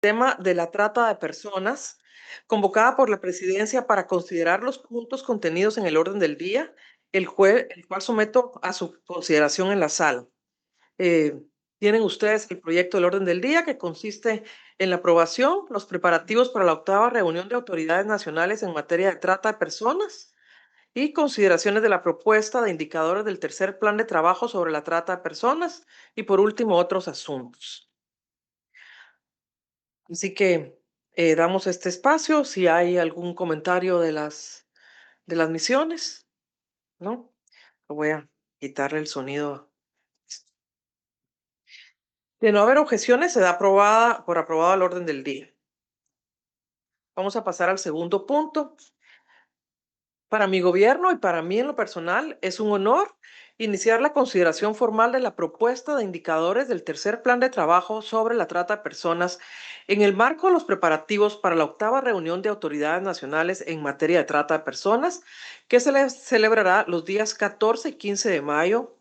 Tema de la trata de personas, convocada por la presidencia para considerar los puntos contenidos en el orden del día, el cual someto a su consideración en la sala. Eh, Tienen ustedes el proyecto del orden del día que consiste en la aprobación, los preparativos para la octava reunión de autoridades nacionales en materia de trata de personas y consideraciones de la propuesta de indicadores del tercer plan de trabajo sobre la trata de personas y por último otros asuntos. Así que damos este espacio. Si hay algún comentario de las misiones, ¿no? Voy a quitarle el sonido. De no haber objeciones, se da por aprobado el orden del día. Vamos a pasar al segundo punto. Para mi gobierno y para mí en lo personal es un honor iniciar la consideración formal de la propuesta de indicadores del tercer plan de trabajo sobre la trata de personas en el marco de los preparativos para la octava reunión de autoridades nacionales en materia de trata de personas que celebrará los días 14 y 15 de mayo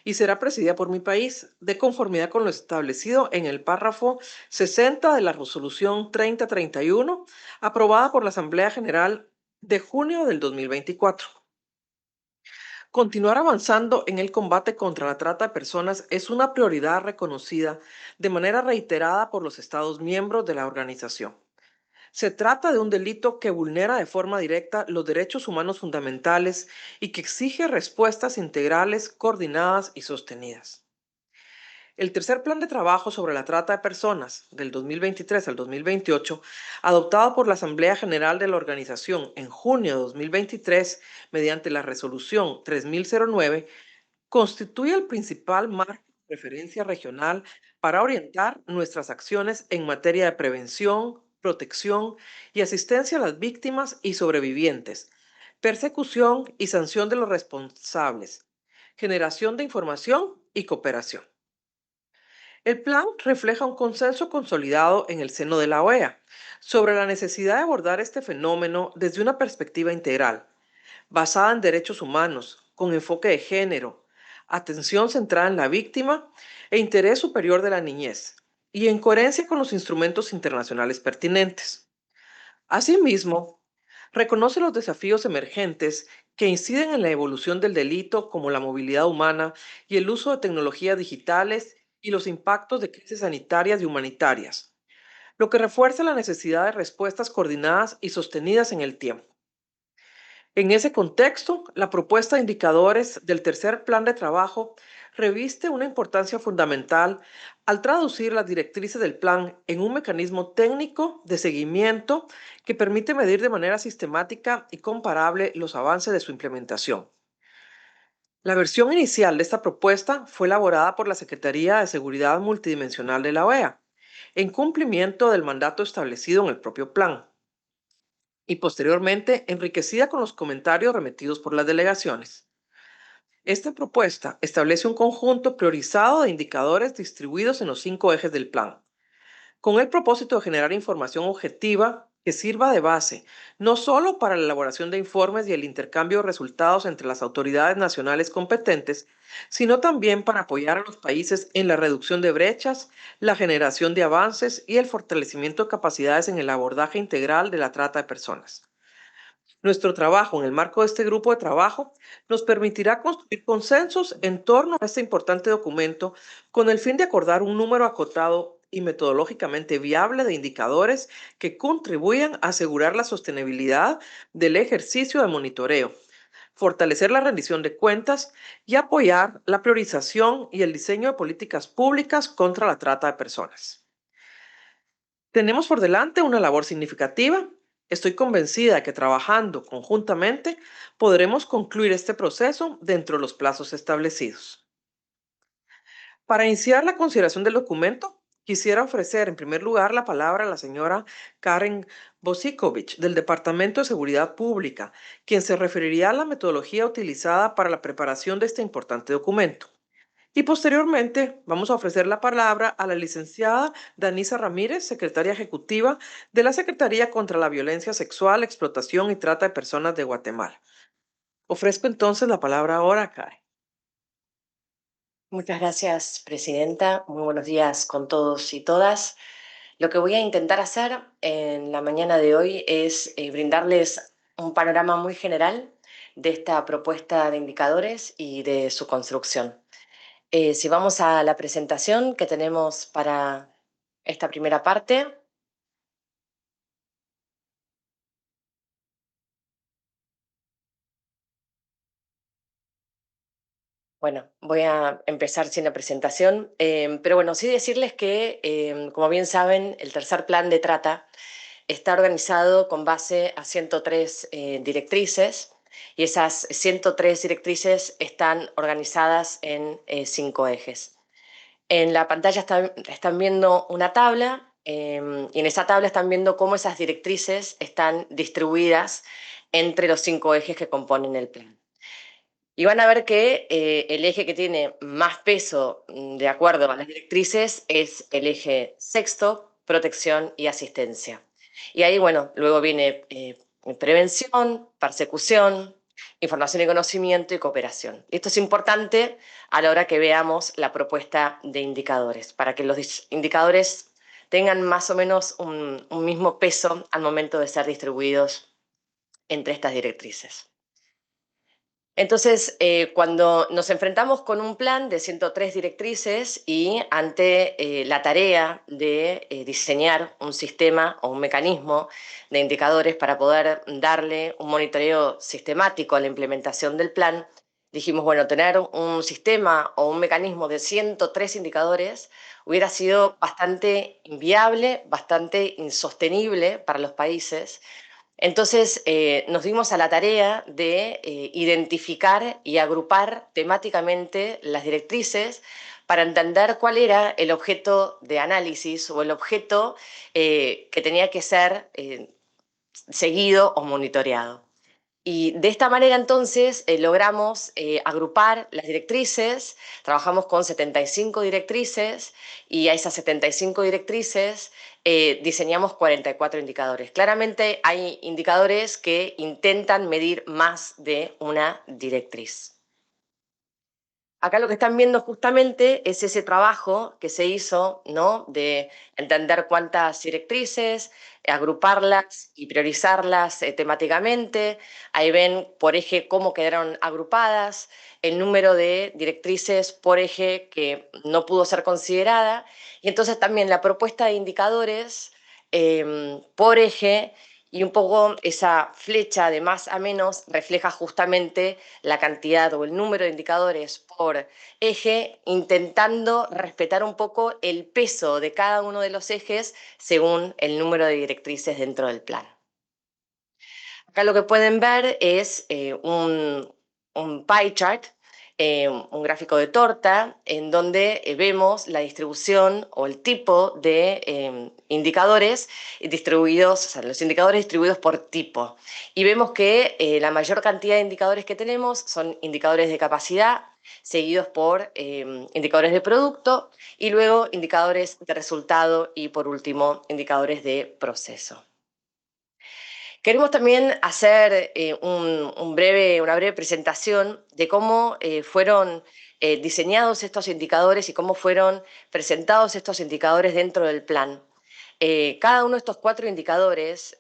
y será presidida por mi país, de conformidad con lo establecido en el párrafo 60 de la resolución 3031, aprobada por la Asamblea General de junio del 2024. Continuar avanzando en el combate contra la trata de personas es una prioridad reconocida de manera reiterada por los Estados miembros de la organización. Se trata de un delito que vulnera de forma directa los derechos humanos fundamentales y que exige respuestas integrales, coordinadas y sostenidas. El tercer plan de trabajo sobre la trata de personas del 2023 al 2028, adoptado por la Asamblea General de la organización en junio de 2023 mediante la resolución 3009, constituye el principal marco de referencia regional para orientar nuestras acciones en materia de prevención, protección y asistencia a las víctimas y sobrevivientes, persecución y sanción de los responsables, generación de información y cooperación. El plan refleja un consenso consolidado en el seno de la OEA sobre la necesidad de abordar este fenómeno desde una perspectiva integral, basada en derechos humanos, con enfoque de género, atención centrada en la víctima e interés superior de la niñez, y en coherencia con los instrumentos internacionales pertinentes. Asimismo, reconoce los desafíos emergentes que inciden en la evolución del delito, como la movilidad humana y el uso de tecnologías digitales y los impactos de crisis sanitarias y humanitarias, lo que refuerza la necesidad de respuestas coordinadas y sostenidas en el tiempo. En ese contexto, la propuesta de indicadores del tercer plan de trabajo reviste una importancia fundamental al traducir las directrices del plan en un mecanismo técnico de seguimiento que permite medir de manera sistemática y comparable los avances de su implementación. La versión inicial de esta propuesta fue elaborada por la Secretaría de Seguridad Multidimensional de la OEA, en cumplimiento del mandato establecido en el propio plan y posteriormente enriquecida con los comentarios remitidos por las delegaciones. Esta propuesta establece un conjunto priorizado de indicadores distribuidos en los 5 ejes del plan, con el propósito de generar información objetiva que sirva de base no solo para la elaboración de informes y el intercambio de resultados entre las autoridades nacionales competentes, sino también para apoyar a los países en la reducción de brechas, la generación de avances y el fortalecimiento de capacidades en el abordaje integral de la trata de personas. Nuestro trabajo en el marco de este grupo de trabajo nos permitirá construir consensos en torno a este importante documento con el fin de acordar un número acotado y metodológicamente viable de indicadores que contribuyan a asegurar la sostenibilidad del ejercicio de monitoreo, fortalecer la rendición de cuentas y apoyar la priorización y el diseño de políticas públicas contra la trata de personas. Tenemos por delante una labor significativa. Estoy convencida de que trabajando conjuntamente podremos concluir este proceso dentro de los plazos establecidos. Para iniciar la consideración del documento, quisiera ofrecer en primer lugar la palabra a la señora Karen Bosikovich del Departamento de Seguridad Pública, quien se referiría a la metodología utilizada para la preparación de este importante documento. Y posteriormente vamos a ofrecer la palabra a la licenciada Danisa Ramírez, secretaria ejecutiva de la Secretaría contra la Violencia Sexual, Explotación y Trata de Personas de Guatemala. Ofrezco entonces la palabra ahora a Karen. Muchas gracias, presidenta. Muy buenos días con todos y todas. Lo que voy a intentar hacer en la mañana de hoy es brindarles un panorama muy general de esta propuesta de indicadores y de su construcción. Si vamos a la presentación que tenemos para esta primera parte, bueno, voy a empezar sin la presentación, pero bueno, sí decirles que, como bien saben, el tercer plan de trata está organizado con base a 103 directrices y esas 103 directrices están organizadas en 5 ejes. En la pantalla están viendo una tabla y en esa tabla están viendo cómo esas directrices están distribuidas entre los 5 ejes que componen el plan. Y van a ver que el eje que tiene más peso de acuerdo a las directrices es el eje sexto, protección y asistencia. Y ahí, bueno, luego viene prevención, persecución, información y conocimiento y cooperación. Y esto es importante a la hora que veamos la propuesta de indicadores, para que los indicadores tengan más o menos un mismo peso al momento de ser distribuidos entre estas directrices. Entonces, cuando nos enfrentamos con un plan de 103 directrices y ante la tarea de diseñar un sistema o un mecanismo de indicadores para poder darle un monitoreo sistemático a la implementación del plan, dijimos, bueno, tener un sistema o un mecanismo de 103 indicadores hubiera sido bastante inviable, bastante insostenible para los países. Entonces, nos dimos a la tarea de identificar y agrupar temáticamente las directrices para entender cuál era el objeto de análisis o el objeto que tenía que ser seguido o monitoreado. Y de esta manera entonces logramos agrupar las directrices, trabajamos con 75 directrices y a esas 75 directrices diseñamos 44 indicadores. Claramente hay indicadores que intentan medir más de una directriz. Acá lo que están viendo justamente es ese trabajo que se hizo, ¿no? De entender cuántas directrices, agruparlas y priorizarlas temáticamente. Ahí ven por eje cómo quedaron agrupadas, el número de directrices por eje que no pudo ser considerada. Y entonces también la propuesta de indicadores por eje y un poco esa flecha de más a menos refleja justamente la cantidad o el número de indicadores por eje, intentando respetar un poco el peso de cada uno de los ejes según el número de directrices dentro del plan. Acá lo que pueden ver es un pie chart, un gráfico de torta, en donde vemos la distribución o el tipo de indicadores distribuidos, o sea, los indicadores distribuidos por tipo. Y vemos que la mayor cantidad de indicadores que tenemos son indicadores de capacidad, seguidos por indicadores de producto y luego indicadores de resultado y por último indicadores de proceso. Queremos también hacer una breve presentación de cómo fueron diseñados estos indicadores y cómo fueron presentados estos indicadores dentro del plan. Cada uno de estos 4 indicadores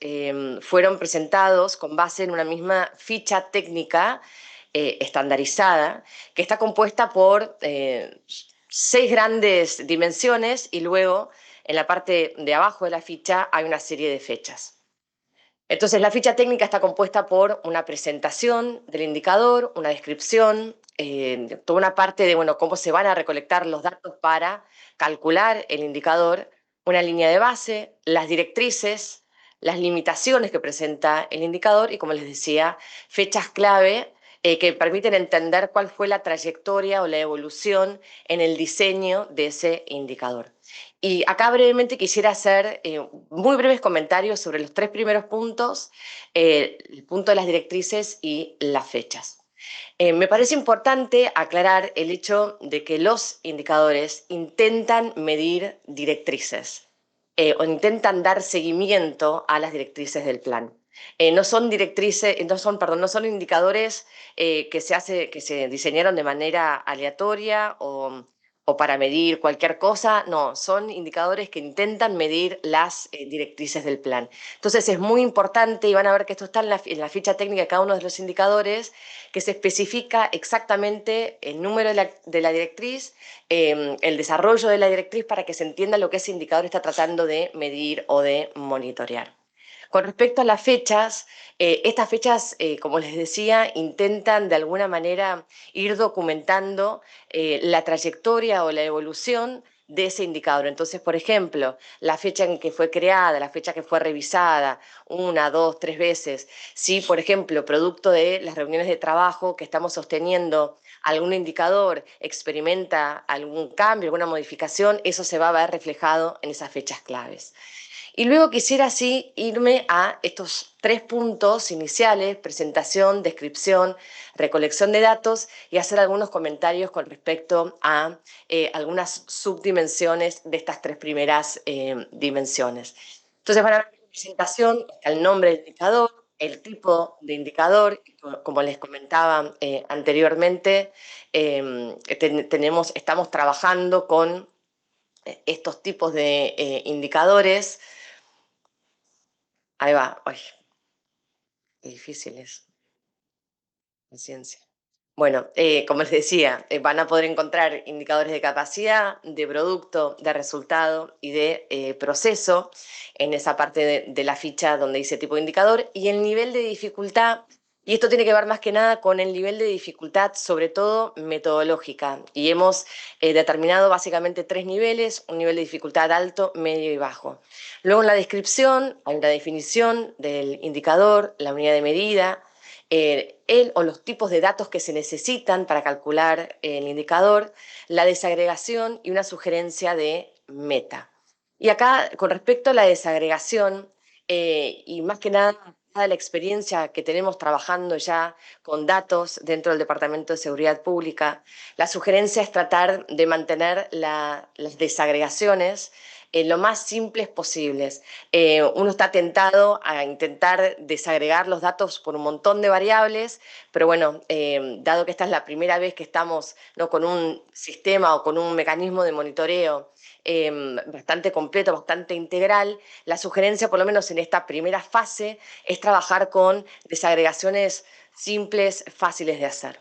fueron presentados con base en una misma ficha técnica estandarizada, que está compuesta por 6 grandes dimensiones y luego en la parte de abajo de la ficha hay una serie de fechas. Entonces, la ficha técnica está compuesta por una presentación del indicador, una descripción, toda una parte de bueno, cómo se van a recolectar los datos para calcular el indicador, una línea de base, las directrices, las limitaciones que presenta el indicador y, como les decía, fechas clave que permiten entender cuál fue la trayectoria o la evolución en el diseño de ese indicador. Y acá brevemente quisiera hacer muy breves comentarios sobre los 3 primeros puntos, el punto de las directrices y las fechas. Me parece importante aclarar el hecho de que los indicadores intentan medir directrices o intentan dar seguimiento a las directrices del plan. No son directrices, no son indicadores que se diseñaron de manera aleatoria o para medir cualquier cosa, no, son indicadores que intentan medir las directrices del plan. Entonces es muy importante, y van a ver que esto está en la ficha técnica de cada uno de los indicadores, que se especifica exactamente el número de la directriz, el desarrollo de la directriz para que se entienda lo que ese indicador está tratando de medir o de monitorear. Con respecto a las fechas, estas fechas, como les decía, intentan de alguna manera ir documentando la trayectoria o la evolución de ese indicador. Entonces, por ejemplo, la fecha en que fue creada, la fecha que fue revisada, una, dos, tres veces. Si, por ejemplo, producto de las reuniones de trabajo que estamos sosteniendo, algún indicador experimenta algún cambio, alguna modificación, eso se va a ver reflejado en esas fechas claves. Y luego quisiera así irme a estos tres puntos iniciales: presentación, descripción, recolección de datos, y hacer algunos comentarios con respecto a algunas subdimensiones de estas tres primeras dimensiones. Entonces van a ver en presentación el nombre del indicador, el tipo de indicador, como les comentaba anteriormente, estamos trabajando con estos tipos de indicadores. Ahí va. Ay, qué difícil es. Paciencia. Bueno, como les decía, van a poder encontrar indicadores de capacidad, de producto, de resultado y de proceso en esa parte de la ficha donde dice tipo de indicador, y el nivel de dificultad. Y esto tiene que ver más que nada con el nivel de dificultad, sobre todo metodológica. Y hemos determinado básicamente tres niveles: un nivel de dificultad alto, medio y bajo. Luego en la descripción hay una definición del indicador, la unidad de medida, el o los tipos de datos que se necesitan para calcular el indicador, la desagregación y una sugerencia de meta. Y acá, con respecto a la desagregación, y más que nada, dada la experiencia que tenemos trabajando ya con datos dentro del Departamento de Seguridad Pública, la sugerencia es tratar de mantener las desagregaciones lo más simples posibles. Uno está tentado a intentar desagregar los datos por un montón de variables, pero bueno, dado que esta es la primera vez que estamos, ¿no?, con un sistema o con un mecanismo de monitoreo bastante completo, bastante integral, la sugerencia, por lo menos en esta primera fase, es trabajar con desagregaciones simples, fáciles de hacer.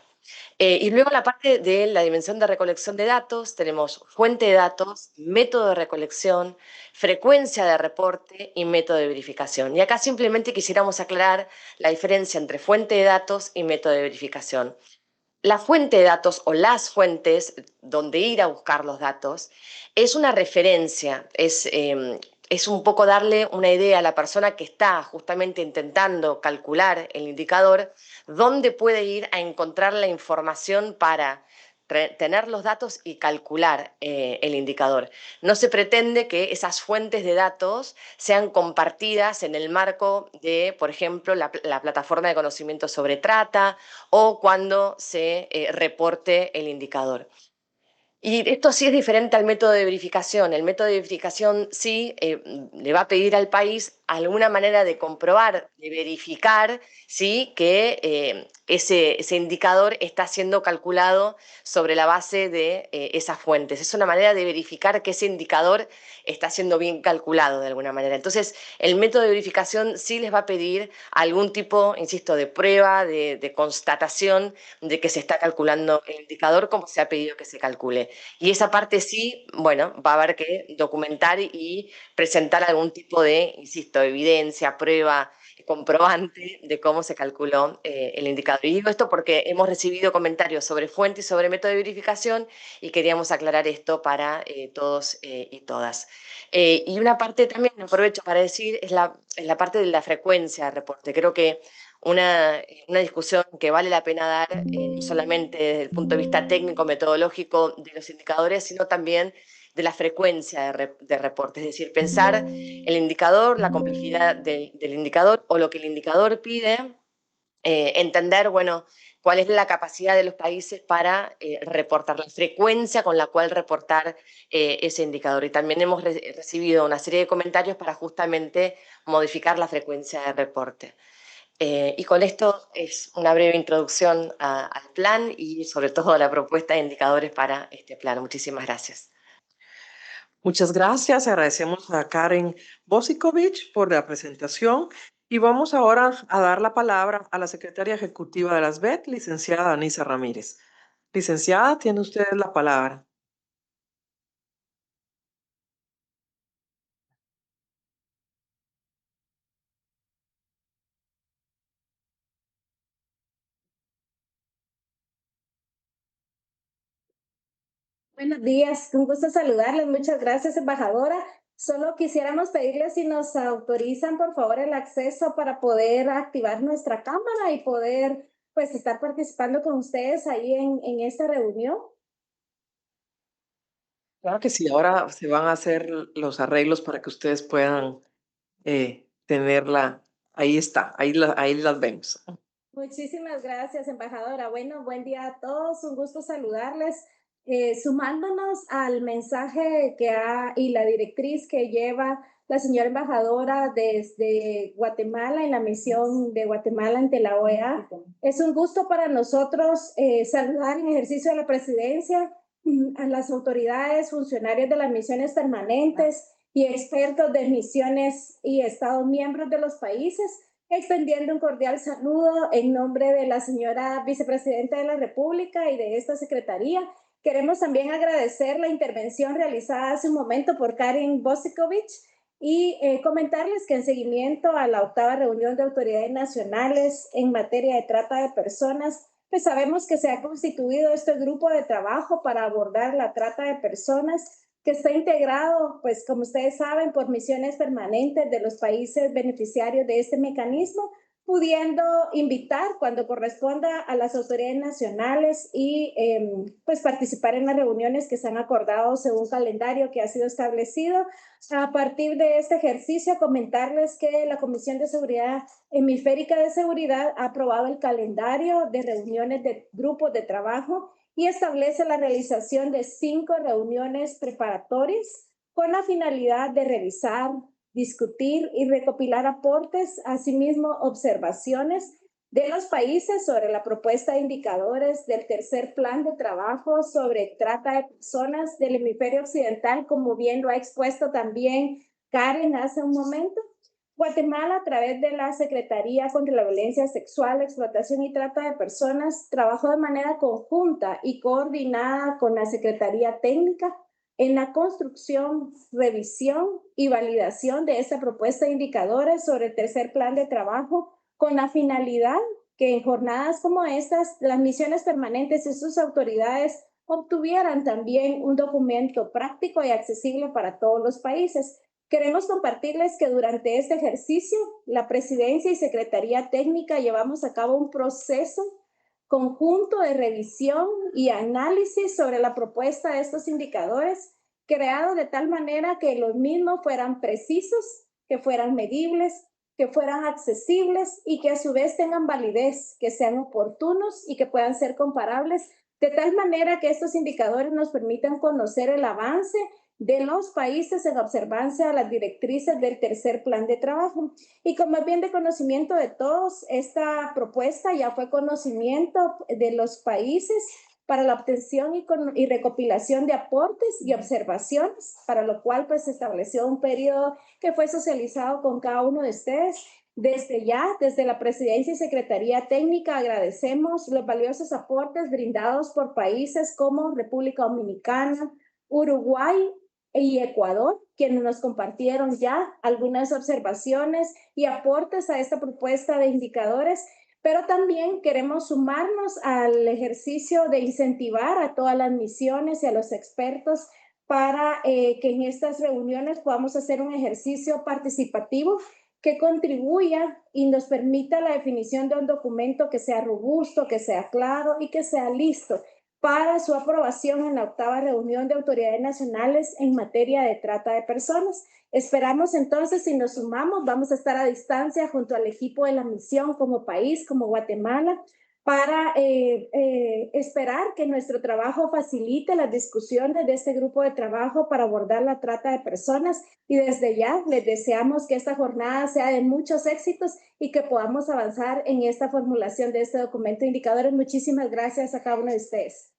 Y luego la parte de la dimensión de recolección de datos, tenemos fuente de datos, método de recolección, frecuencia de reporte y método de verificación. Y acá simplemente quisiéramos aclarar la diferencia entre fuente de datos y método de verificación. La fuente de datos o las fuentes donde ir a buscar los datos es una referencia, es un poco darle una idea a la persona que está justamente intentando calcular el indicador, dónde puede ir a encontrar la información para tener los datos y calcular el indicador. No se pretende que esas fuentes de datos sean compartidas en el marco de, por ejemplo, la plataforma de conocimiento sobre trata o cuando se reporte el indicador. Y esto sí es diferente al método de verificación. El método de verificación sí le va a pedir al país alguna manera de comprobar, de verificar, ¿sí?, que ese indicador está siendo calculado sobre la base de esas fuentes. Es una manera de verificar que ese indicador está siendo bien calculado de alguna manera. Entonces, el método de verificación sí les va a pedir algún tipo, insisto, de prueba, de constatación de que se está calculando el indicador como se ha pedido que se calcule. Y esa parte sí, bueno, va a haber que documentar y presentar algún tipo de, insisto, evidencia, prueba, comprobante de cómo se calculó el indicador. Y digo esto porque hemos recibido comentarios sobre fuente y sobre método de verificación, y queríamos aclarar esto para todos y todas. Y una parte también, aprovecho para decir, es la parte de la frecuencia de reporte. Creo que una discusión que vale la pena dar, no solamente desde el punto de vista técnico, metodológico de los indicadores, sino también de la frecuencia de reporte. Es decir, pensar el indicador, la complejidad del indicador o lo que el indicador pide, entender, bueno, cuál es la capacidad de los países para reportar, la frecuencia con la cual reportar ese indicador. Y también hemos recibido una serie de comentarios para justamente modificar la frecuencia de reporte. Y con esto es una breve introducción al plan y sobre todo a la propuesta de indicadores para este plan. Muchísimas gracias. Muchas gracias. Agradecemos a Karen Bosikovich por la presentación y vamos ahora a dar la palabra a la secretaria ejecutiva de las BET, licenciada Anisa Ramírez. Licenciada, tiene usted la palabra. Buenos días, un gusto saludarles. Muchas gracias, embajadora. Solo quisiéramos pedirles si nos autorizan, por favor, el acceso para poder activar nuestra cámara y poder, pues, estar participando con ustedes ahí en esta reunión. Claro que sí, ahora se van a hacer los arreglos para que ustedes puedan tenerla. Ahí está, ahí las vemos. Muchísimas gracias, embajadora. Bueno, buen día a todos. Un gusto saludarles. Sumándonos al mensaje y la directriz que lleva la señora embajadora desde Guatemala en la misión de Guatemala ante la OEA. Es un gusto para nosotros saludar en ejercicio de la presidencia a las autoridades, funcionarios de las misiones permanentes y expertos de misiones y estados miembros de los países, extendiendo un cordial saludo en nombre de la señora vicepresidenta de la República y de esta secretaría. Queremos también agradecer la intervención realizada hace un momento por Karen Bosikovich y comentarles que en seguimiento a la 8ª reunión de autoridades nacionales en materia de trata de personas, pues sabemos que se ha constituido este grupo de trabajo para abordar la trata de personas, que está integrado, pues como ustedes saben, por misiones permanentes de los países beneficiarios de este mecanismo, pudiendo invitar cuando corresponda a las autoridades nacionales y pues participar en las reuniones que se han acordado según calendario que ha sido establecido. A partir de este ejercicio, comentarles que la Comisión de Seguridad Hemisférica de Seguridad ha aprobado el calendario de reuniones de grupos de trabajo y establece la realización de 5 reuniones preparatorias con la finalidad de revisar, discutir y recopilar aportes, asimismo observaciones de los países sobre la propuesta de indicadores del tercer plan de trabajo sobre trata de personas del hemisferio occidental, como bien lo ha expuesto también Karen hace un momento. Guatemala, a través de la Secretaría contra la Violencia Sexual, Explotación y Trata de Personas, trabajó de manera conjunta y coordinada con la Secretaría Técnica en la construcción, revisión y validación de esta propuesta de indicadores sobre el tercer plan de trabajo, con la finalidad que en jornadas como estas, las misiones permanentes y sus autoridades obtuvieran también un documento práctico y accesible para todos los países. Queremos compartirles que durante este ejercicio, la Presidencia y Secretaría Técnica llevamos a cabo un proceso conjunto de revisión y análisis sobre la propuesta de estos indicadores, creado de tal manera que los mismos fueran precisos, que fueran medibles, que fueran accesibles y que a su vez tengan validez, que sean oportunos y que puedan ser comparables, de tal manera que estos indicadores nos permitan conocer el avance de los países en observancia a las directrices del tercer plan de trabajo. Y como es bien de conocimiento de todos, esta propuesta ya fue conocimiento de los países para la obtención y recopilación de aportes y observaciones, para lo cual pues se estableció un periodo que fue socializado con cada uno de ustedes. Desde la Presidencia y Secretaría Técnica, agradecemos los valiosos aportes brindados por países como República Dominicana, Uruguay y Ecuador, quienes nos compartieron ya algunas observaciones y aportes a esta propuesta de indicadores, pero también queremos sumarnos al ejercicio de incentivar a todas las misiones y a los expertos para que en estas reuniones podamos hacer un ejercicio participativo que contribuya y nos permita la definición de un documento que sea robusto, que sea claro y que sea listo para su aprobación en la 8ª reunión de autoridades nacionales en materia de trata de personas. Esperamos entonces, si nos sumamos, vamos a estar a distancia junto al equipo de la misión como país, como Guatemala, para esperar que nuestro trabajo facilite las discusiones de este grupo de trabajo para abordar la trata de personas. Y desde ya les deseamos que esta jornada sea de muchos éxitos y que podamos avanzar en esta formulación de este documento de indicadores. Muchísimas gracias a cada uno de ustedes.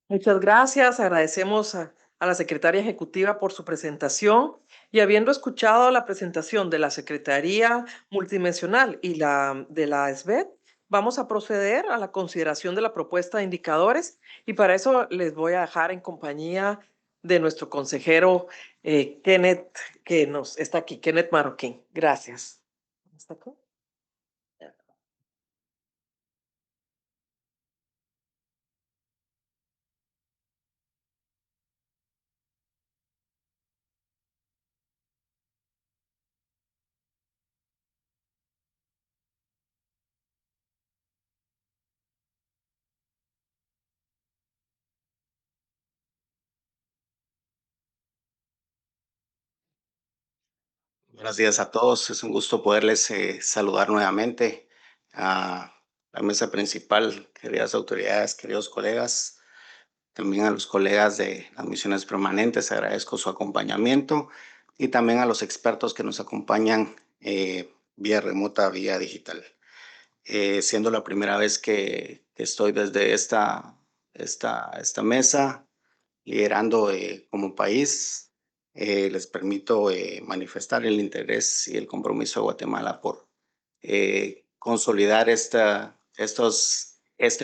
Muchas gracias. Agradecemos a la secretaria ejecutiva por su presentación y habiendo escuchado la presentación de la Secretaría Multidimensional y la de la SBED, vamos a proceder a la consideración de la propuesta de indicadores y para eso les voy a dejar en compañía de nuestro consejero Kenneth, que nos está aquí, Kenneth Marroquín. Gracias. ¿Está aquí? Buenos días a todos. Es un gusto poderles saludar nuevamente a la mesa principal, queridas autoridades, queridos colegas, también a los colegas de las misiones permanentes. Agradezco su acompañamiento y también a los expertos que nos acompañan vía remota, vía digital. Siendo la primera vez que estoy desde esta mesa, liderando como país, les permito manifestar el interés y el compromiso de Guatemala por consolidar este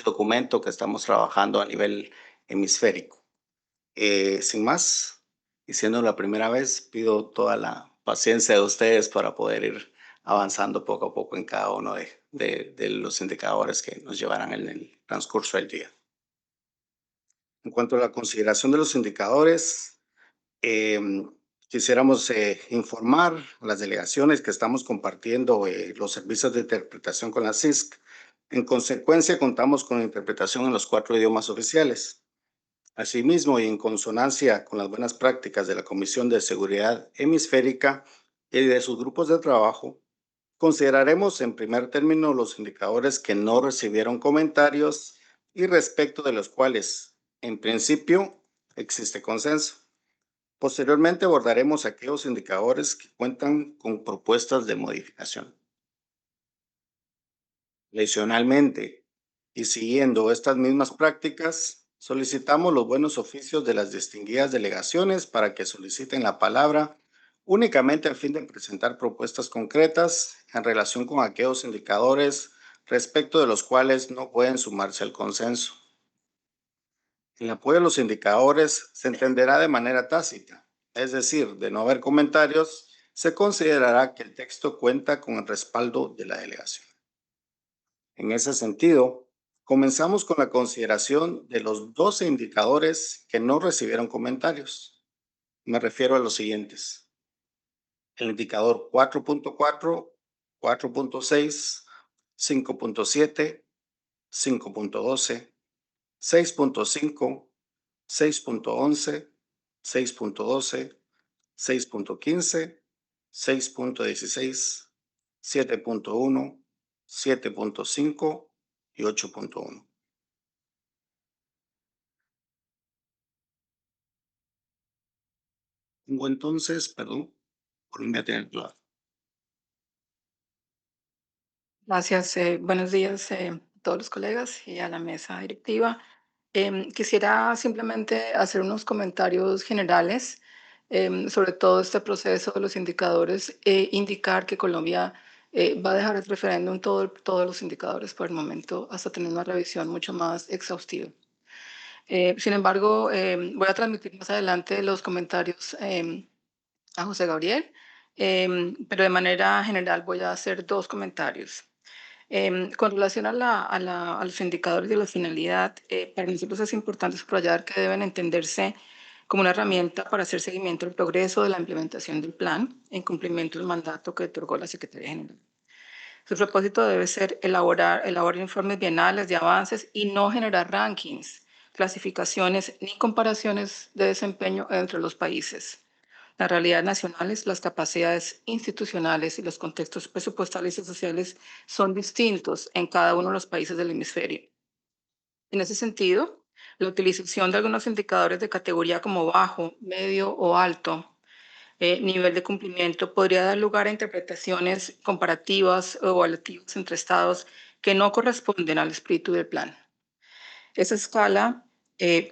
documento que estamos trabajando a nivel hemisférico. Sin más, y siendo la primera vez, pido toda la paciencia de ustedes para poder ir avanzando poco a poco en cada uno de los indicadores que nos llevarán en el transcurso del día. En cuanto a la consideración de los indicadores, quisiéramos informar a las delegaciones que estamos compartiendo los servicios de interpretación con la CISC. En consecuencia, contamos con interpretación en los 4 idiomas oficiales. Asimismo, y en consonancia con las buenas prácticas de la Comisión de Seguridad Hemisférica y de sus grupos de trabajo, consideraremos en primer término los indicadores que no recibieron comentarios y respecto de los cuales, en principio, existe consenso. Posteriormente abordaremos aquellos indicadores que cuentan con propuestas de modificación. Adicionalmente, y siguiendo estas mismas prácticas, solicitamos los buenos oficios de las distinguidas delegaciones para que soliciten la palabra únicamente a fin de presentar propuestas concretas en relación con aquellos indicadores respecto de los cuales no pueden sumarse al consenso. El apoyo a los indicadores se entenderá de manera tácita, es decir, de no haber comentarios, se considerará que el texto cuenta con el respaldo de la delegación. En ese sentido, comenzamos con la consideración de los 12 indicadores que no recibieron comentarios. Me refiero a los siguientes: el indicador 4.4, 4.6, 5.7, 5.12, 6.5, 6.11, 6.12, 6.15, 6.16, 7.1, 7.5 y 8.1. Tengo entonces, perdón, por no tener claro. Gracias. Buenos días a todos los colegas y a la mesa directiva. Quisiera simplemente hacer unos comentarios generales sobre todo este proceso de los indicadores e indicar que Colombia va a dejar el referéndum todos los indicadores por el momento hasta tener una revisión mucho más exhaustiva. Sin embargo, voy a transmitir más adelante los comentarios a José Gabriel, pero de manera general voy a hacer dos comentarios. Con relación a los indicadores de la finalidad, para nosotros es importante subrayar que deben entenderse como una herramienta para hacer seguimiento del progreso de la implementación del plan en cumplimiento del mandato que otorgó la Secretaría General. Su propósito debe ser elaborar informes bienales de avances y no generar rankings, clasificaciones ni comparaciones de desempeño entre los países. Las realidades nacionales, las capacidades institucionales y los contextos presupuestales y sociales son distintos en cada uno de los países del hemisferio. En ese sentido, la utilización de algunos indicadores de categoría como bajo, medio o alto nivel de cumplimiento podría dar lugar a interpretaciones comparativas o evaluativas entre estados que no corresponden al espíritu del plan. Esa escala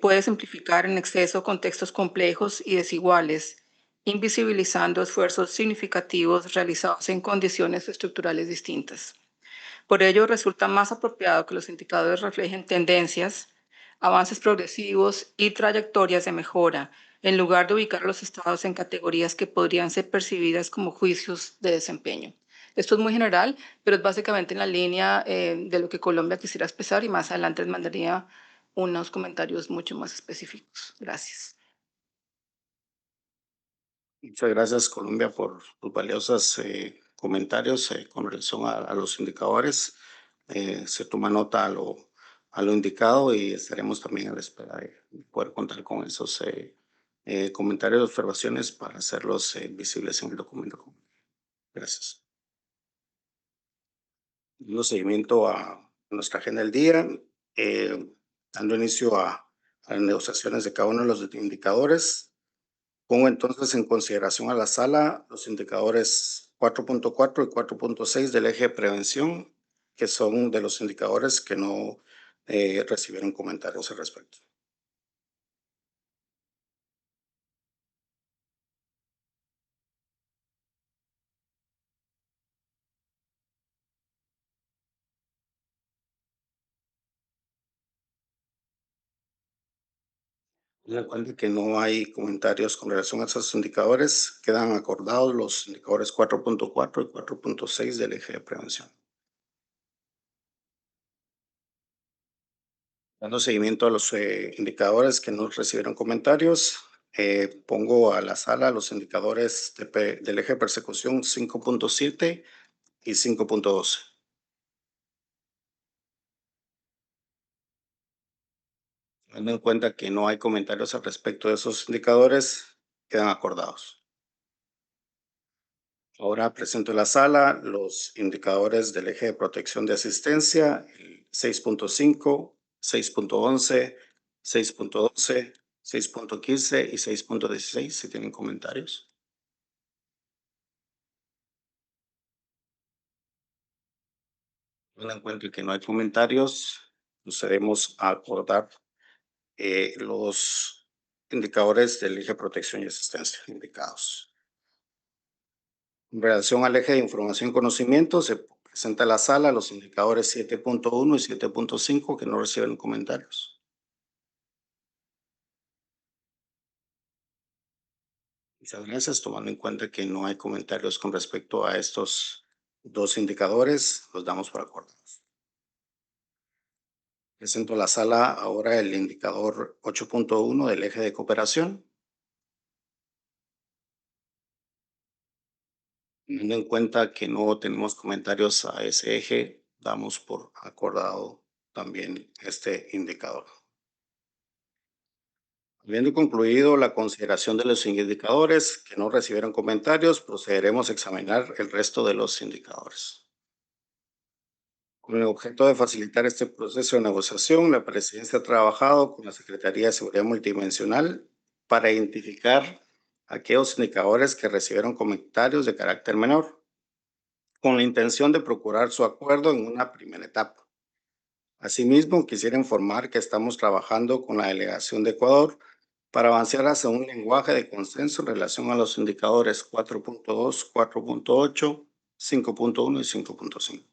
puede simplificar en exceso contextos complejos y desiguales, invisibilizando esfuerzos significativos realizados en condiciones estructurales distintas. Por ello, resulta más apropiado que los indicadores reflejen tendencias, avances progresivos y trayectorias de mejora, en lugar de ubicar a los estados en categorías que podrían ser percibidas como juicios de desempeño. Esto es muy general, pero es básicamente en la línea de lo que Colombia quisiera expresar y más adelante les mandaría unos comentarios mucho más específicos. Gracias. Muchas gracias, Colombia, por tus valiosos comentarios con relación a los indicadores. Se toma nota a lo indicado y estaremos también a la espera de poder contar con esos comentarios, observaciones para hacerlos visibles en el documento. Gracias. Dando seguimiento a nuestra agenda del día, dando inicio a las negociaciones de cada uno de los indicadores. Pongo entonces en consideración a la sala los indicadores 4.4 y 4.6 del eje de prevención, que son de los indicadores que no recibieron comentarios al respecto. Tengan en cuenta que no hay comentarios con relación a esos indicadores. Quedan acordados los indicadores 4.4 y 4.6 del eje de prevención. Dando seguimiento a los indicadores que no recibieron comentarios, pongo a la sala los indicadores del eje de persecución 5.7 y 5.12. Teniendo en cuenta que no hay comentarios al respecto de esos indicadores, quedan acordados. Ahora presento en la sala los indicadores del eje de protección de asistencia, el 6.5, 6.11, 6.12, 6.15 y 6.16, si tienen comentarios. Teniendo en cuenta que no hay comentarios, procedemos a acordar los indicadores del eje de protección y asistencia indicados. En relación al eje de información y conocimiento, se presenta a la sala los indicadores 7.1 y 7.5 que no reciben comentarios. Muchas gracias. Tomando en cuenta que no hay comentarios con respecto a estos dos indicadores, los damos por acordados. Presento a la sala ahora el indicador 8.1 del eje de cooperación. Teniendo en cuenta que no tenemos comentarios a ese eje, damos por acordado también este indicador. Habiendo concluido la consideración de los indicadores que no recibieron comentarios, procederemos a examinar el resto de los indicadores. Con el objeto de facilitar este proceso de negociación, la Presidencia ha trabajado con la Secretaría de Seguridad Multidimensional para identificar aquellos indicadores que recibieron comentarios de carácter menor, con la intención de procurar su acuerdo en una primera etapa. Asimismo, quisiera informar que estamos trabajando con la Delegación de Ecuador para avanzar hacia un lenguaje de consenso en relación a los indicadores 4.2, 4.8, 5.1 y 5.5.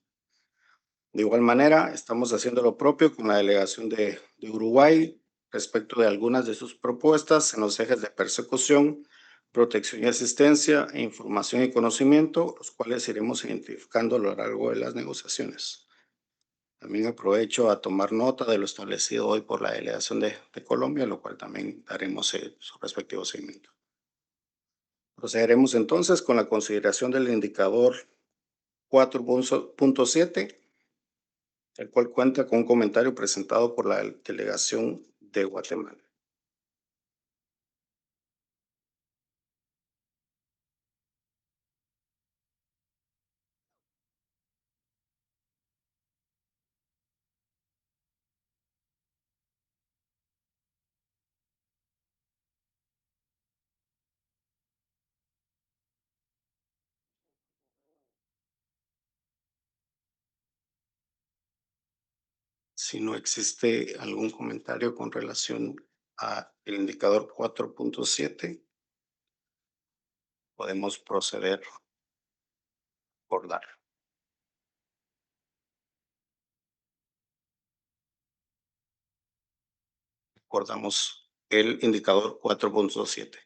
De igual manera, estamos haciendo lo propio con la delegación de Uruguay respecto de algunas de sus propuestas en los ejes de persecución, protección y asistencia, e información y conocimiento, los cuales iremos identificando a lo largo de las negociaciones. También aprovecho a tomar nota de lo establecido hoy por la delegación de Colombia, lo cual también daremos su respectivo seguimiento. Procederemos entonces con la consideración del indicador 4.7, el cual cuenta con un comentario presentado por la delegación de Guatemala. Si no existe algún comentario con relación al indicador 4.7, podemos proceder por dar. Acordamos el indicador 4.7.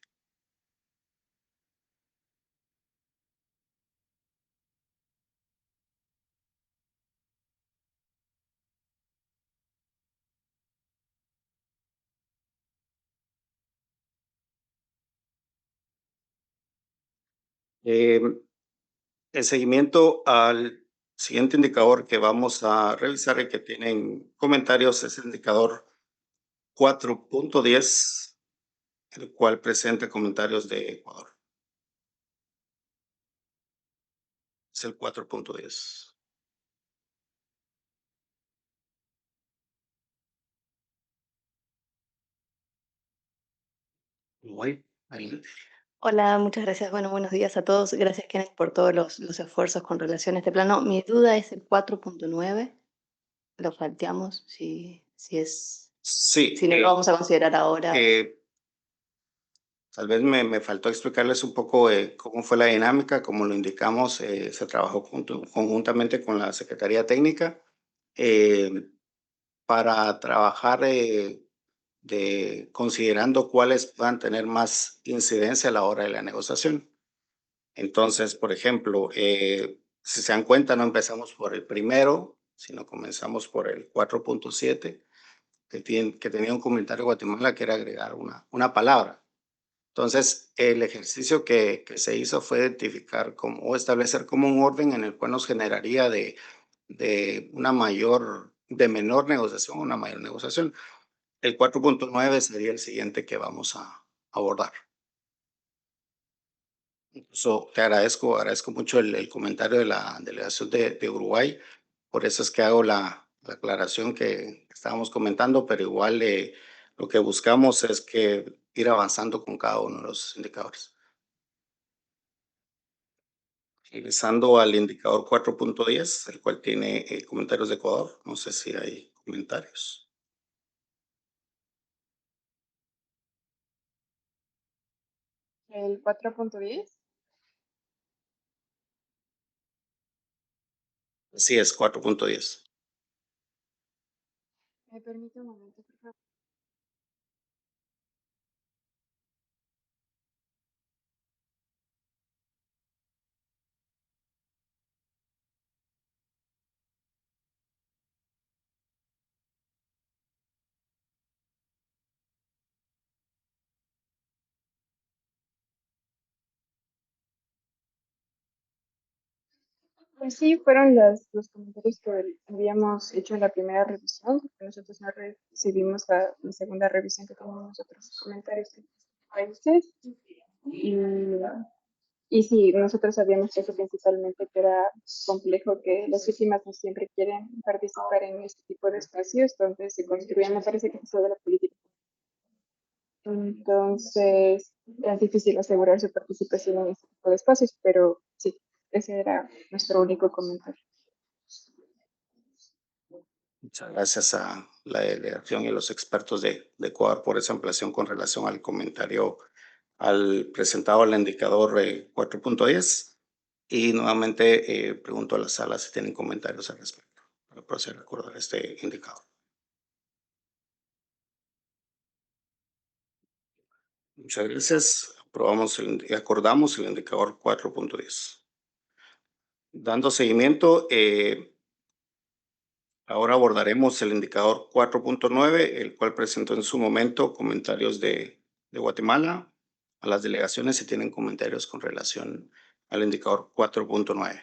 El seguimiento al siguiente indicador que vamos a revisar y que tienen comentarios es el indicador 4.10, el cual presenta comentarios de Ecuador. Es el 4.10. Muy bien. Hola, muchas gracias. Bueno, buenos días a todos. Gracias, Kenneth, por todos los esfuerzos con relación a este plano. Mi duda es el 4.9. Lo planteamos, Sí, si no lo vamos a considerar ahora. tal vez me faltó explicarles un poco cómo fue la dinámica. Como lo indicamos, se trabajó conjuntamente con la Secretaría Técnica para trabajar considerando cuáles puedan tener más incidencia a la hora de la negociación. Entonces, por ejemplo, si se dan cuenta, no empezamos por el primero, sino comenzamos por el 4.7, que tenía un comentario de Guatemala que era agregar una palabra. Entonces, el ejercicio que se hizo fue identificar o establecer como un orden en el cual nos generaría de menor negociación a una mayor negociación. El 4.9 sería el siguiente que vamos a abordar. Incluso te agradezco mucho el comentario de la delegación de Uruguay. Por eso es que hago la aclaración que estábamos comentando, pero igual lo que buscamos es que ir avanzando con cada uno de los indicadores. Regresando al indicador 4.10, el cual tiene comentarios de Ecuador. No sé si hay comentarios. El 4.10. Sí, es 4.10. Me permite un momento, por favor. Pues sí, fueron los comentarios que habíamos hecho en la primera revisión, porque nosotros no recibimos la segunda revisión que tenemos otros comentarios de países. Y, y sí, nosotros habíamos hecho principalmente que era complejo, que las víctimas no siempre quieren participar en este tipo de espacios donde se construyen, me parece que es de la política. Entonces, es difícil asegurar su participación en este tipo de espacios, pero sí, ese era nuestro único comentario. Muchas gracias a la delegación y a los expertos de Ecuador por esa ampliación con relación al comentario presentado al indicador 4.10. Y nuevamente pregunto a la sala si tienen comentarios al respecto para proceder a acordar este indicador. Muchas gracias. Acordamos el indicador 4.10. Dando seguimiento, ahora abordaremos el indicador 4.9, el cual presentó en su momento comentarios de Guatemala. A las delegaciones si tienen comentarios con relación al indicador 4.9.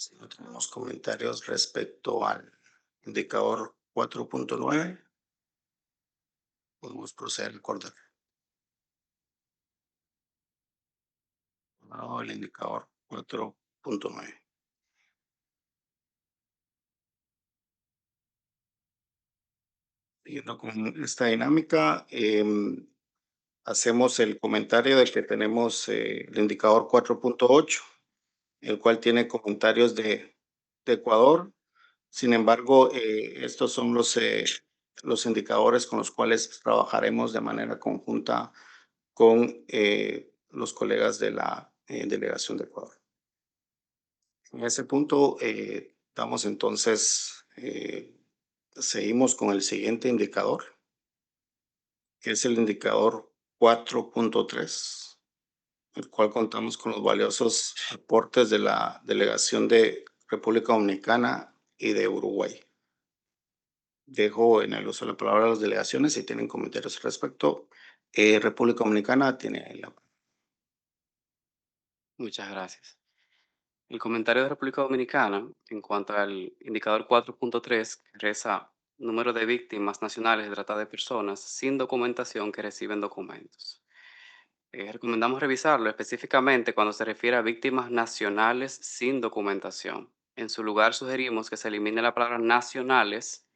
Si no tenemos comentarios respecto al indicador 4.9, podemos proceder a acordar. El indicador 4.9. Siguiendo con esta dinámica, hacemos el comentario de que tenemos el indicador 4.8, el cual tiene comentarios de Ecuador. Sin embargo, estos son los indicadores con los cuales trabajaremos de manera conjunta con los colegas de la delegación de Ecuador. En ese punto, damos entonces, seguimos con el siguiente indicador, que es el indicador 4.3, el cual contamos con los valiosos aportes de la delegación de República Dominicana y de Uruguay. Dejo en el uso de la palabra a las delegaciones si tienen comentarios al respecto. República Dominicana tiene la. Muchas gracias. El comentario de República Dominicana en cuanto al indicador 4.3, que reza número de víctimas nacionales de trata de personas sin documentación que reciben documentos. Recomendamos revisarlo específicamente cuando se refiere a víctimas nacionales sin documentación. En su lugar sugerimos que se elimine la palabra nacionales.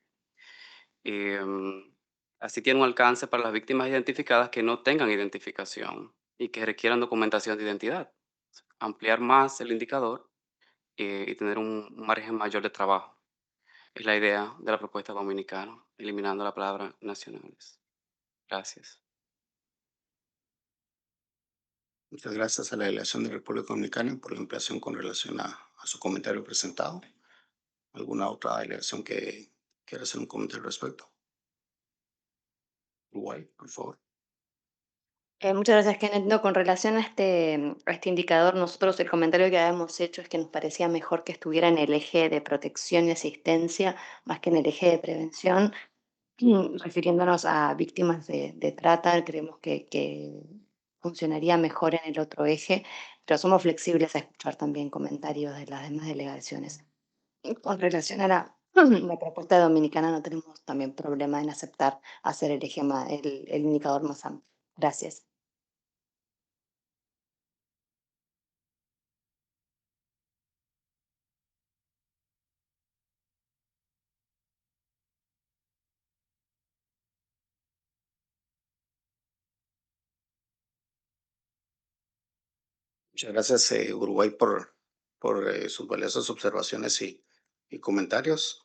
Así tiene un alcance para las víctimas identificadas que no tengan identificación y que requieran documentación de identidad. Ampliar más el indicador y tener un margen mayor de trabajo. Es la idea de la propuesta dominicana, eliminando la palabra nacionales. Gracias. Muchas gracias a la delegación de República Dominicana por la ampliación con relación a su comentario presentado. ¿Alguna otra delegación que quiera hacer un comentario al respecto? Uruguay, por favor. Muchas gracias, Kenneth. No, con relación a este indicador, nosotros el comentario que habíamos hecho es que nos parecía mejor que estuviera en el eje de protección y asistencia más que en el eje de prevención. Refiriéndonos a víctimas de trata, creemos que funcionaría mejor en el otro eje, pero somos flexibles a escuchar también comentarios de las demás delegaciones. Y con relación a la propuesta dominicana, no tenemos también problema en aceptar hacer el eje el indicador más amplio. Gracias. Muchas gracias, Uruguay, por sus valiosas observaciones y comentarios.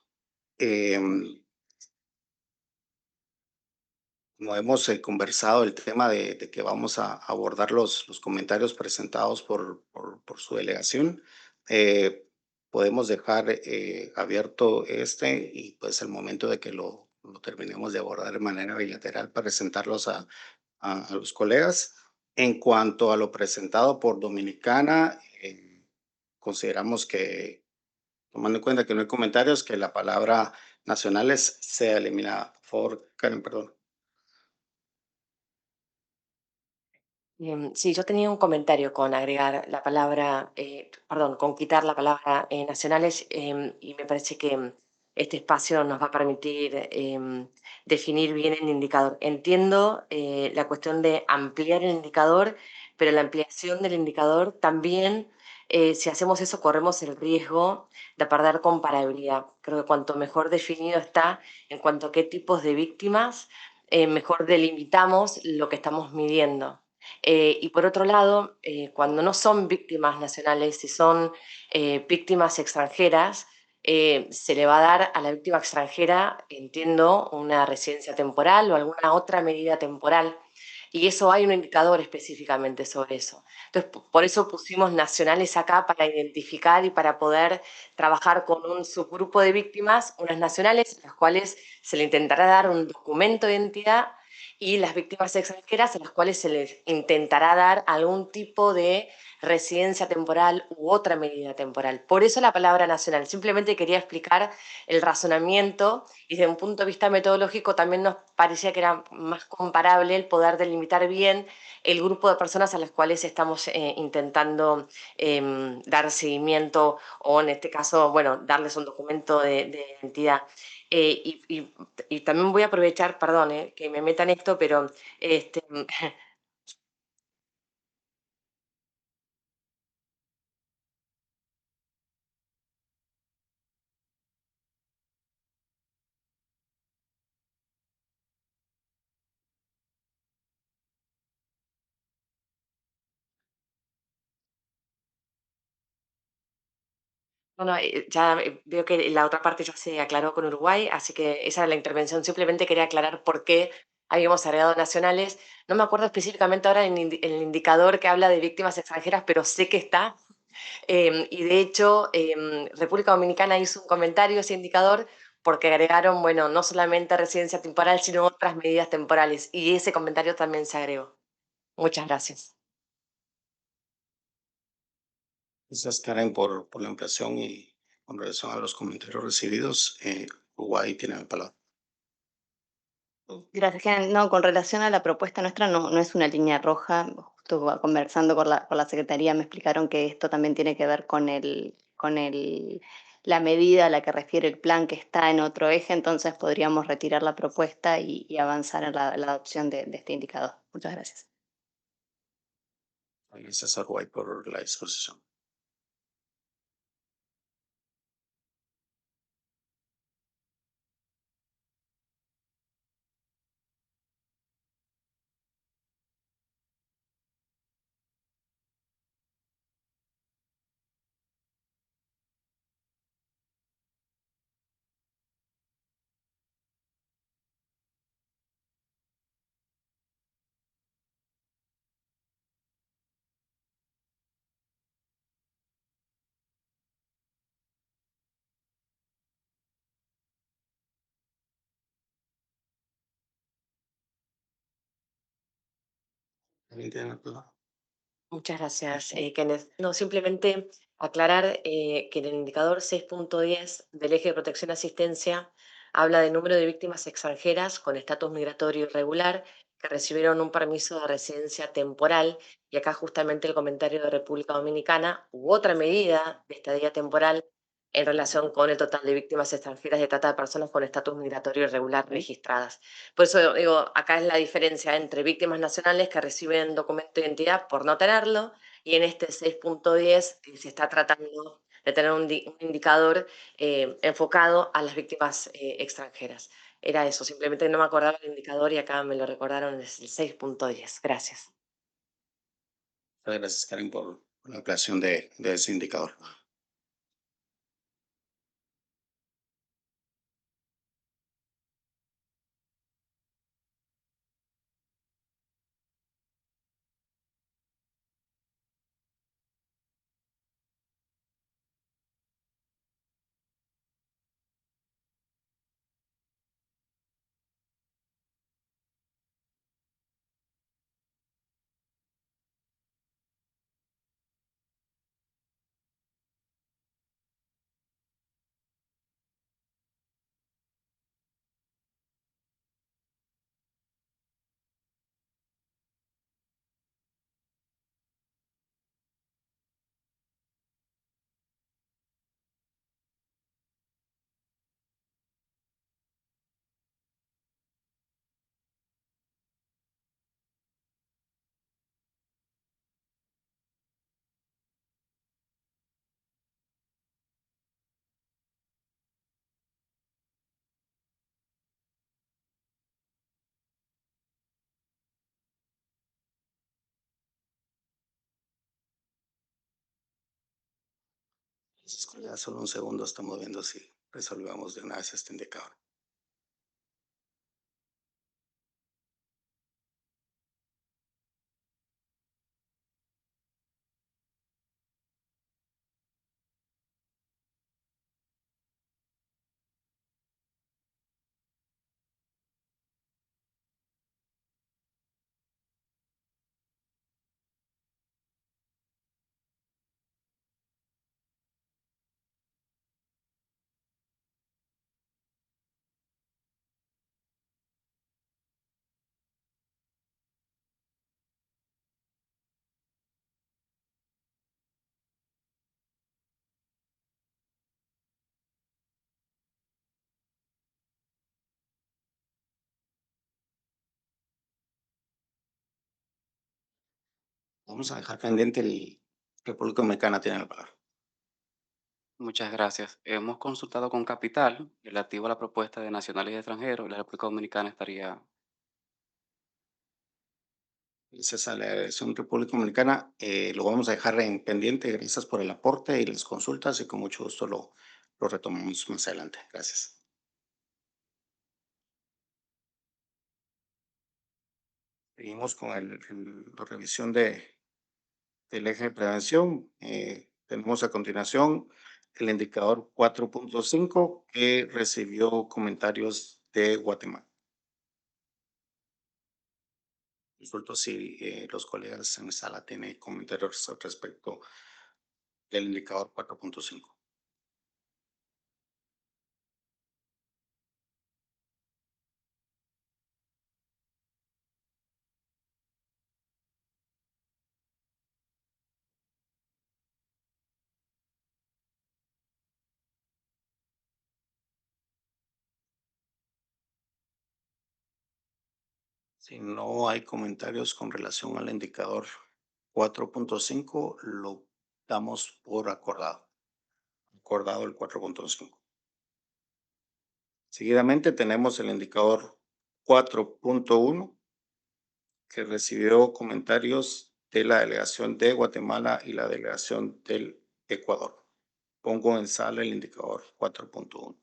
Como hemos conversado el tema de que vamos a abordar los comentarios presentados por su delegación, podemos dejar abierto y pues el momento de que lo terminemos de abordar de manera bilateral para presentarlos a los colegas. En cuanto a lo presentado por Dominicana, consideramos que, tomando en cuenta que no hay comentarios, que la palabra nacionales sea eliminada. Por favor, Karen, perdón. Sí, yo tenía un comentario con agregar la palabra, perdón, con quitar la palabra nacionales, y me parece que este espacio nos va a permitir definir bien el indicador. Entiendo la cuestión de ampliar el indicador, pero la ampliación del indicador también, si hacemos eso, corremos el riesgo de perder comparabilidad. Creo que cuanto mejor definido está en cuanto a qué tipos de víctimas, mejor delimitamos lo que estamos midiendo. Y por otro lado, cuando no son víctimas nacionales, si son víctimas extranjeras, se le va a dar a la víctima extranjera, entiendo, una residencia temporal o alguna otra medida temporal. Y eso hay un indicador específicamente sobre eso. Entonces, por eso pusimos nacionales acá para identificar y para poder trabajar con un subgrupo de víctimas, unas nacionales, a las cuales se le intentará dar un documento de identidad, y las víctimas extranjeras a las cuales se les intentará dar algún tipo de residencia temporal u otra medida temporal. Por eso la palabra nacional. Simplemente quería explicar el razonamiento y desde un punto de vista metodológico también nos parecía que era más comparable el poder delimitar bien el grupo de personas a las cuales estamos intentando dar seguimiento o en este caso, bueno, darles un documento de identidad. Y también voy a aprovechar, perdón, que me meta en esto, pero este, bueno, ya veo que la otra parte ya se aclaró con Uruguay, así que esa era la intervención. Simplemente quería aclarar por qué habíamos agregado nacionales. No me acuerdo específicamente ahora en el indicador que habla de víctimas extranjeras, pero sé que está. Y de hecho, República Dominicana hizo un comentario a ese indicador porque agregaron, bueno, no solamente residencia temporal, sino otras medidas temporales. Y ese comentario también se agregó. Muchas gracias. Gracias, Karen, por la ampliación y con relación a los comentarios recibidos. Uruguay tiene la palabra. Gracias, Jan. No, con relación a la propuesta nuestra, no es una línea roja. Justo conversando con la Secretaría, me explicaron que esto también tiene que ver la medida a la que refiere el plan que está en otro eje, entonces podríamos retirar la propuesta y avanzar en la adopción de este indicador. Muchas gracias. Gracias a Uruguay por la disposición. ¿Alguien tiene la palabra? Muchas gracias, Kenneth. No, simplemente aclarar que en el indicador 6.10 del eje de protección y asistencia habla del número de víctimas extranjeras con estatus migratorio irregular que recibieron un permiso de residencia temporal y acá justamente el comentario de República Dominicana u otra medida de estadía temporal en relación con el total de víctimas extranjeras de trata de personas con estatus migratorio irregular registradas. Por eso digo, acá es la diferencia entre víctimas nacionales que reciben documento de identidad por no tenerlo y en este 6.10 se está tratando de tener un indicador enfocado a las víctimas extranjeras. Era eso, simplemente no me acordaba el indicador y acá me lo recordaron, es el 6.10. Gracias. Muchas gracias, Karen, por la ampliación de ese indicador. Ya solo un segundo, estamos viendo si resolvemos de una vez este indicador. Vamos a dejar pendiente el República Dominicana tiene la palabra. Muchas gracias. Hemos consultado con Capital relativo a la propuesta de nacionales y extranjeros. La República Dominicana estaría. Gracias a la elección República Dominicana, lo vamos a dejar en pendiente. Gracias por el aporte y las consultas y con mucho gusto lo retomamos más adelante. Gracias. Seguimos con la revisión del eje de prevención. Tenemos a continuación el indicador 4.5 que recibió comentarios de Guatemala. Consulto si los colegas en la sala tienen comentarios al respecto del indicador 4.5. Si no hay comentarios con relación al indicador 4.5, lo damos por acordado. Acordado el 4.5. Seguidamente tenemos el indicador 4.1 que recibió comentarios de la delegación de Guatemala y la delegación del Ecuador. Pongo en sala el indicador 4.1.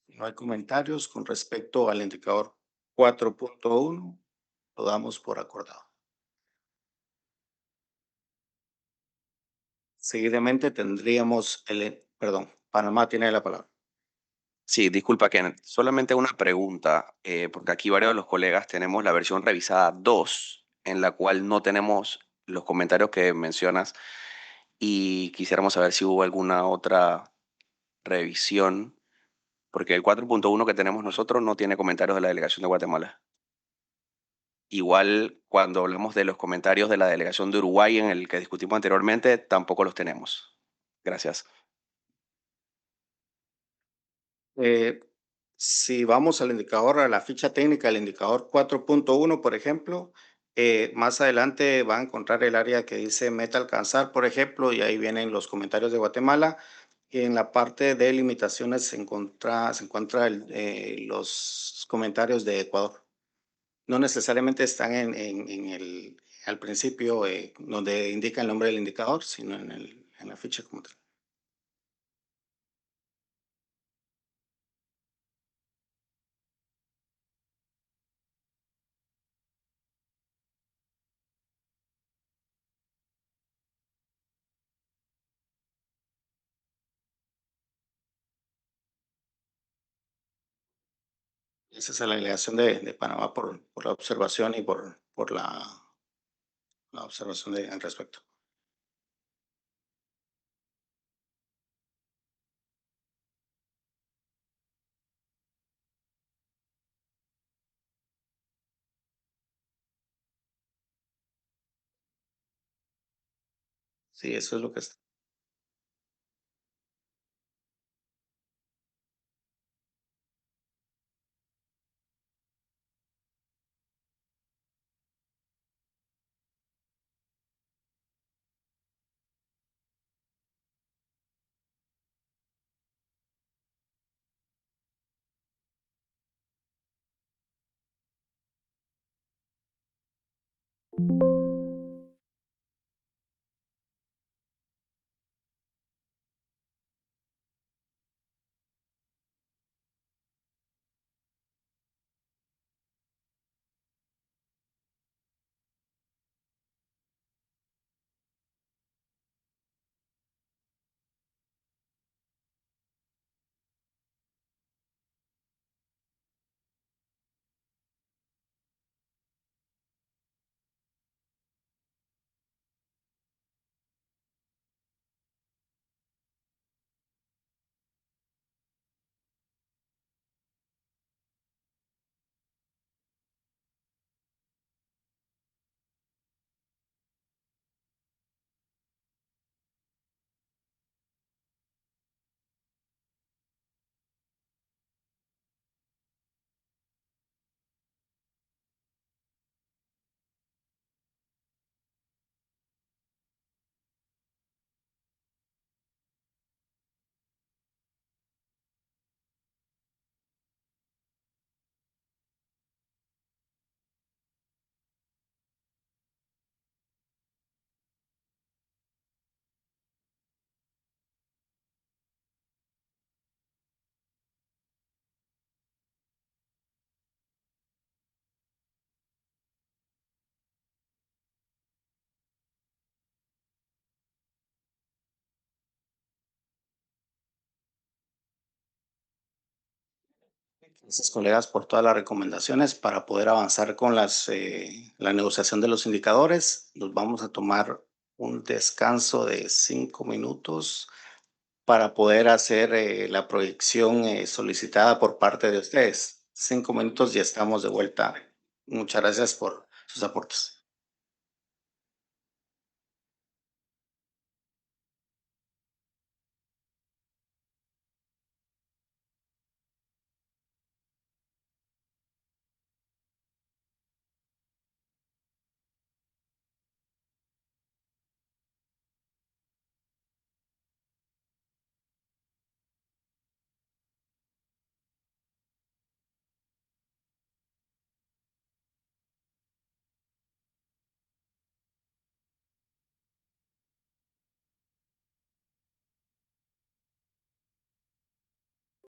Si no hay comentarios con respecto al indicador 4.1, lo damos por acordado. Seguidamente tendríamos Panamá tiene la palabra. Sí, disculpa, Kenneth. Solamente una pregunta, porque aquí varios de los colegas tenemos la versión revisada 2, en la cual no tenemos los comentarios que mencionas y quisiéramos saber si hubo alguna otra revisión, porque el 4.1 que tenemos nosotros no tiene comentarios de la delegación de Guatemala. Igual cuando hablamos de los comentarios de la delegación de Uruguay en el que discutimos anteriormente, tampoco los tenemos. Gracias. Eh, si vamos al indicador, a la ficha técnica, el indicador 4.1, por ejemplo, más adelante va a encontrar el área que dice meta alcanzar, por ejemplo, y ahí vienen los comentarios de Guatemala. Y en la parte de limitaciones se encuentra los comentarios de Ecuador. No necesariamente están al principio donde indica el nombre del indicador, sino en la ficha como tal. Esa es la delegación de Panamá por la observación y por la observación al respecto. Sí, eso es lo que está. Gracias, colegas, por todas las recomendaciones para poder avanzar con la negociación de los indicadores. Nos vamos a tomar un descanso de 5 minutos para poder hacer la proyección solicitada por parte de ustedes. 5 minutos y estamos de vuelta. Muchas gracias por sus aportes.